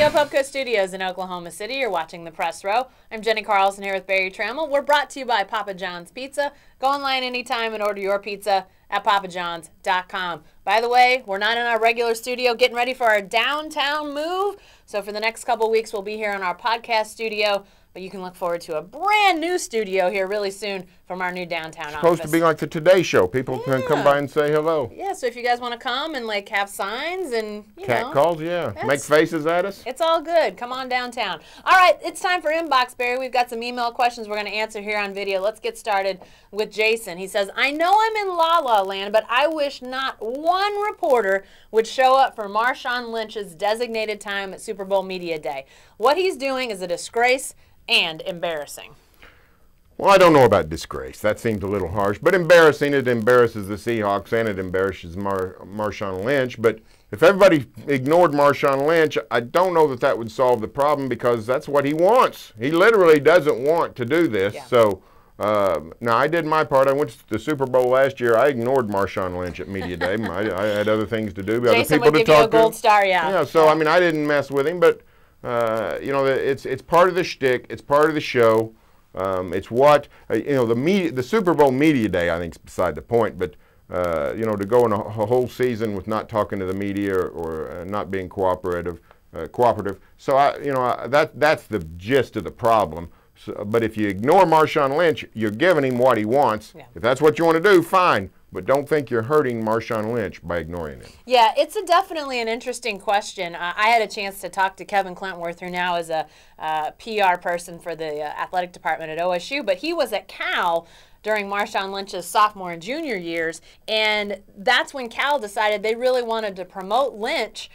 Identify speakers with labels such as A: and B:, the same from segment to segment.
A: Studio Pubco Studios in Oklahoma City. You're watching The Press Row. I'm Jenny Carlson here with Barry Trammell. We're brought to you by Papa John's Pizza. Go online anytime and order your pizza at papajohns.com. By the way, we're not in our regular studio, getting ready for our downtown move. So for the next couple weeks, we'll be here in our podcast studio. But you can look forward to a brand new studio here really soon from our new downtown office.
B: Supposed to be like the Today Show. People can come by and say hello.
A: Yeah, so if you guys want to come and like have signs and
B: cat calls, yeah, make faces at us.
A: It's all good. Come on downtown. All right, it's time for Inbox, Barry. We've got some email questions we're going to answer here on video. Let's get started with Jason. He says, I know I'm in La La Land, but I wish not one reporter would show up for Marshawn Lynch's designated time at Super Bowl Media Day. What he's doing is a disgrace and embarrassing.
B: Well, I don't know about disgrace. That seems a little harsh. But embarrassing, it embarrasses the Seahawks and it embarrasses Marshawn Lynch. But if everybody ignored Marshawn Lynch, I don't know that that would solve the problem because that's what he wants. He literally doesn't want to do this. Yeah. So now I did my part. I went to the Super Bowl last year. I ignored Marshawn Lynch at Media Day. I had other things to do,
A: Jason
B: other people
A: would
B: to
A: give you
B: talk
A: a gold
B: to.
A: Star, yeah.
B: Yeah. So I mean, I didn't mess with him, but you know, it's part of the shtick. It's part of the show. It's what you know. The Super Bowl Media Day, I think, is beside the point. But you know, to go in a whole season with not talking to the media or not being cooperative. So you know, that's the gist of the problem. So, but if you ignore Marshawn Lynch, you're giving him what he wants. Yeah. If that's what you want to do, fine. But don't think you're hurting Marshawn Lynch by ignoring it.
A: Yeah, it's definitely an interesting question. I had a chance to talk to Kevin Clintworth, who now is a PR person for the athletic department at OSU, but he was at Cal during Marshawn Lynch's sophomore and junior years, and that's when Cal decided they really wanted to promote Lynch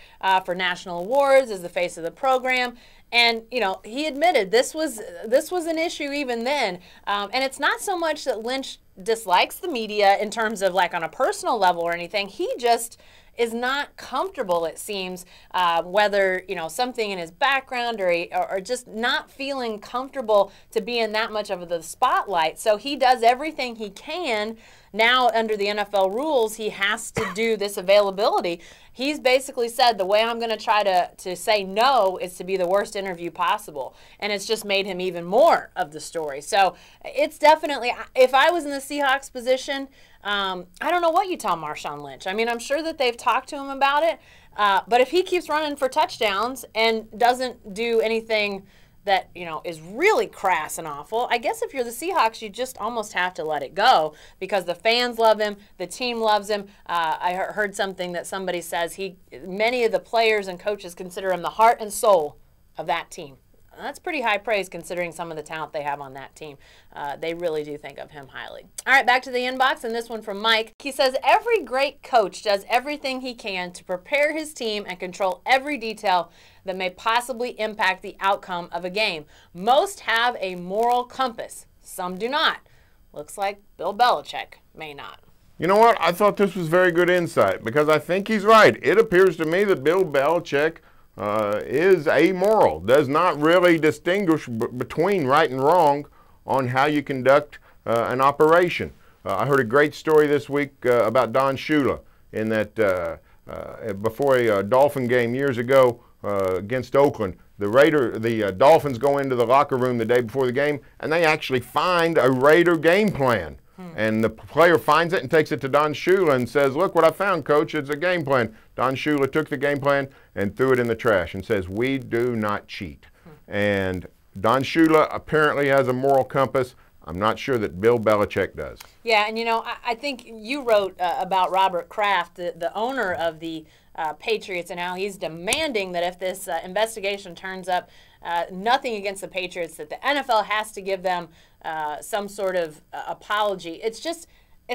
A: for national awards as the face of the program. And, you know, he admitted this was an issue even then. And it's not so much that Lynch dislikes the media in terms of like on a personal level or anything. He just is not comfortable, it seems, whether, you know, something in his background or just not feeling comfortable to be in that much of the spotlight. So he does everything he can. Now, under the NFL rules, he has to do this availability. He's basically said the way I'm going to try to say no is to be the worst interview possible. And it's just made him even more of the story. So it's definitely, if I was in the Seahawks position, I don't know what you tell Marshawn Lynch. I mean, I'm sure that they've talked to him about it. But if he keeps running for touchdowns and doesn't do anything that, you know, is really crass and awful, I guess if you're the Seahawks, you just almost have to let it go because the fans love him, the team loves him. I heard something that somebody says many of the players and coaches consider him the heart and soul of that team. That's pretty high praise considering some of the talent they have on that team. They really do think of him highly. All right, back to the inbox, and this one from Mike. He says, every great coach does everything he can to prepare his team and control every detail that may possibly impact the outcome of a game. Most have a moral compass. Some do not. Looks like Bill Belichick may not.
B: You know what? I thought this was very good insight because I think he's right. It appears to me that Bill Belichick is amoral, does not really distinguish between right and wrong on how you conduct an operation. I heard a great story this week about Don Shula in that before a Dolphin game years ago against Oakland, the Dolphins go into the locker room the day before the game and they actually find a Raider game plan. And the player finds it and takes it to Don Shula and says, look what I found, coach, it's a game plan. Don Shula took the game plan and threw it in the trash and says, we do not cheat. And Don Shula apparently has a moral compass. I'm not sure that Bill Belichick does.
A: Yeah, and you know, I think you wrote about Robert Kraft, the owner of the Patriots, and how he's demanding that if this investigation turns up nothing against the Patriots, that the NFL has to give them some sort of apology. It's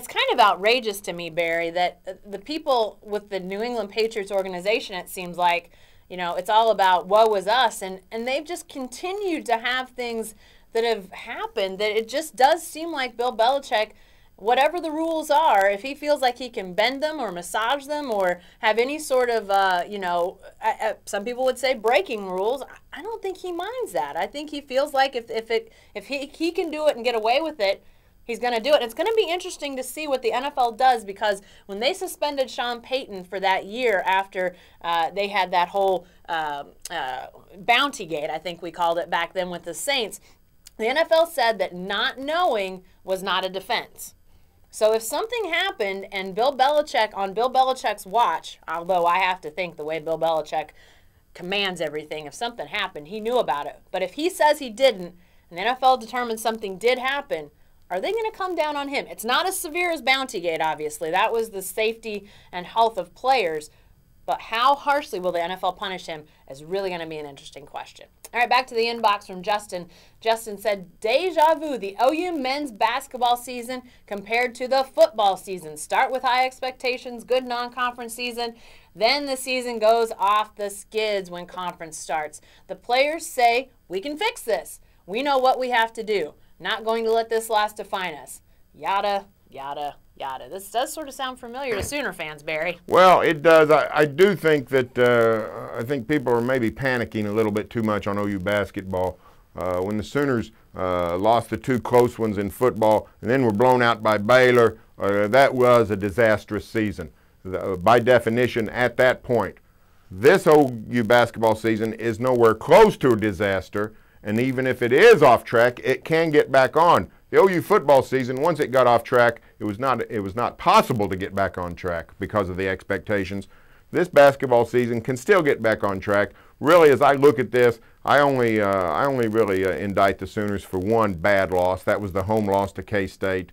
A: kind of outrageous to me, Barry, that the people with the New England Patriots organization, it seems like, you know, it's all about woe is us, and they've just continued to have things that have happened that it just does seem like Bill Belichick, whatever the rules are, if he feels like he can bend them or massage them or have any sort of, you know, some people would say breaking rules, I don't think he minds that. I think he feels like if he can do it and get away with it, He's going to do it. It's going to be interesting to see what the NFL does, because when they suspended Sean Payton for that year after they had that whole Bountygate, I think we called it back then, with the Saints, the NFL said that not knowing was not a defense. So if something happened and Bill Belichick, on Bill Belichick's watch, although I have to think the way Bill Belichick commands everything, if something happened, he knew about it. But if he says he didn't, and the NFL determines something did happen, are they going to come down on him? It's not as severe as Bountygate, obviously. That was the safety and health of players. But how harshly will the NFL punish him is really going to be an interesting question. All right, back to the inbox from Justin. Justin said, deja vu, the OU men's basketball season compared to the football season. Start with high expectations, good non-conference season. Then the season goes off the skids when conference starts. The players say, we can fix this. We know what we have to do. Not going to let this last define us. Yada, yada, yada. This does sort of sound familiar to Sooner fans, Barry.
B: Well, it does. I do think that I think people are maybe panicking a little bit too much on OU basketball. When the Sooners lost the 2 close ones in football and then were blown out by Baylor, that was a disastrous season. By definition, at that point, this OU basketball season is nowhere close to a disaster. And even if it is off track, it can get back on. The OU football season, once it got off track, it was not possible to get back on track because of the expectations. This basketball season can still get back on track. Really, as I look at this, I only really indict the Sooners for one bad loss. That was the home loss to K-State.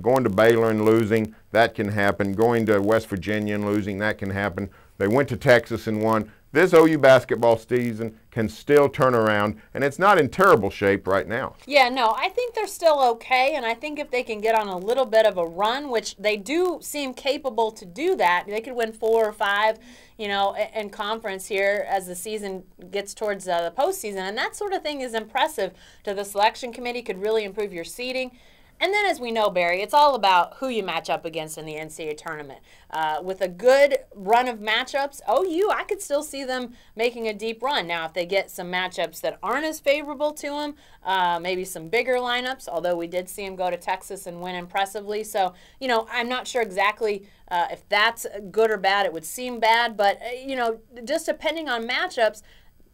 B: Going to Baylor and losing, that can happen. Going to West Virginia and losing, that can happen. They went to Texas and won. This OU basketball season can still turn around, and it's not in terrible shape right now.
A: Yeah, no, I think they're still okay, and I think if they can get on a little bit of a run, which they do seem capable to do that, they could win 4 or 5, in conference here as the season gets towards the postseason, and that sort of thing is impressive to the selection committee, could really improve your seeding. And then, as we know, Barry, it's all about who you match up against in the NCAA tournament. With a good run of matchups, OU, I could still see them making a deep run. Now, if they get some matchups that aren't as favorable to them, maybe some bigger lineups, although we did see them go to Texas and win impressively. So, I'm not sure exactly if that's good or bad. It would seem bad, but, just depending on matchups,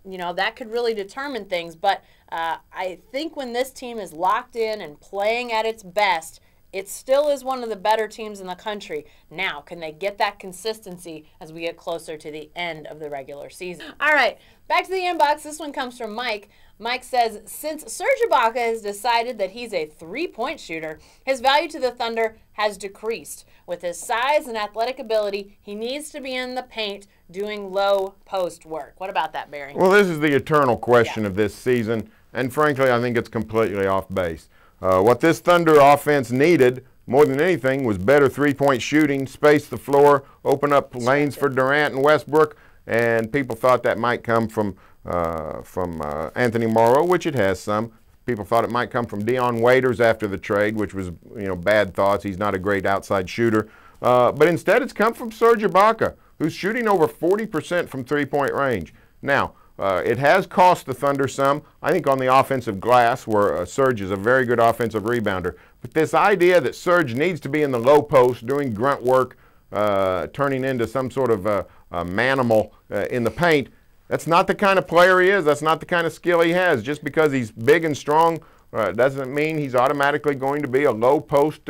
A: that could really determine things. But I think when this team is locked in and playing at its best, it still is one of the better teams in the country. Now, can they get that consistency as we get closer to the end of the regular season? All right, back to the inbox. This one comes from Mike. Mike says, since Serge Ibaka has decided that he's a three-point shooter, his value to the Thunder has decreased. With his size and athletic ability, he needs to be in the paint doing low post work. What about that, Barry?
B: Well, this is the eternal question of this season, and frankly, I think it's completely off base. What this Thunder offense needed more than anything was better three-point shooting, space the floor, open up lanes for Durant and Westbrook, and people thought that might come from Anthony Morrow, which it has some. People thought it might come from Dion Waiters after the trade, which was, bad thoughts. He's not a great outside shooter. But instead, it's come from Serge Ibaka, who's shooting over 40% from three-point range. Now, it has cost the Thunder some, I think, on the offensive glass, where Serge is a very good offensive rebounder. But this idea that Serge needs to be in the low post, doing grunt work, turning into some sort of a manimal in the paint, that's not the kind of player he is. That's not the kind of skill he has. Just because he's big and strong doesn't mean he's automatically going to be a low post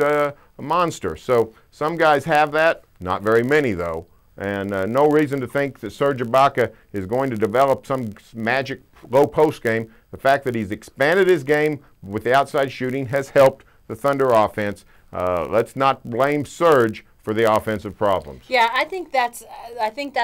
B: monster. So some guys have that, not very many though. And no reason to think that Serge Ibaka is going to develop some magic low post game. The fact that he's expanded his game with the outside shooting has helped the Thunder offense. Let's not blame Serge for the offensive problems.
A: Yeah, I think that's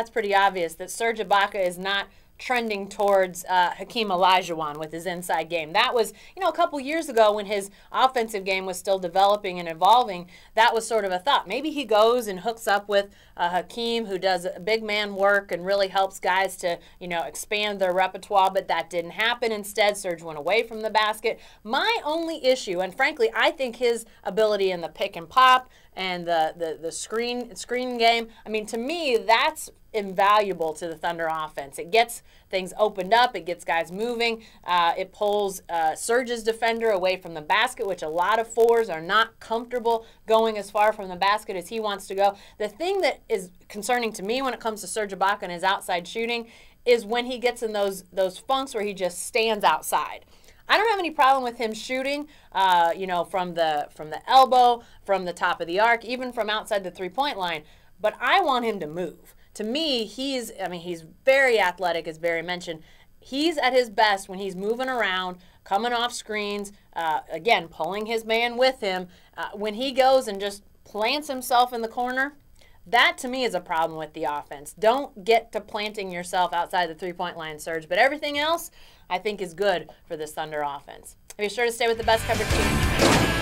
A: pretty obvious that Serge Ibaka is not trending towards Hakeem Olajuwon with his inside game. That was, a couple years ago when his offensive game was still developing and evolving, that was sort of a thought. Maybe he goes and hooks up with Hakeem, who does big man work and really helps guys to, expand their repertoire, but that didn't happen. Instead, Serge went away from the basket. My only issue, and frankly, I think his ability in the pick and pop and the screen game, to me, that's invaluable to the Thunder offense. It gets things opened up. It gets guys moving. It pulls Serge's defender away from the basket, which a lot of fours are not comfortable going as far from the basket as he wants to go. The thing that is concerning to me when it comes to Serge Ibaka and his outside shooting is when he gets in those funks where he just stands outside. I don't have any problem with him shooting, you know, from the elbow, from the top of the arc, even from outside the three-point line. But I want him to move. To me, he's very athletic, as Barry mentioned. He's at his best when he's moving around, coming off screens, again, pulling his man with him. When he goes and just plants himself in the corner, that to me is a problem with the offense. Don't get to planting yourself outside the three-point line, Serge. But everything else, I think, is good for this Thunder offense. Be sure to stay with the best coverage team.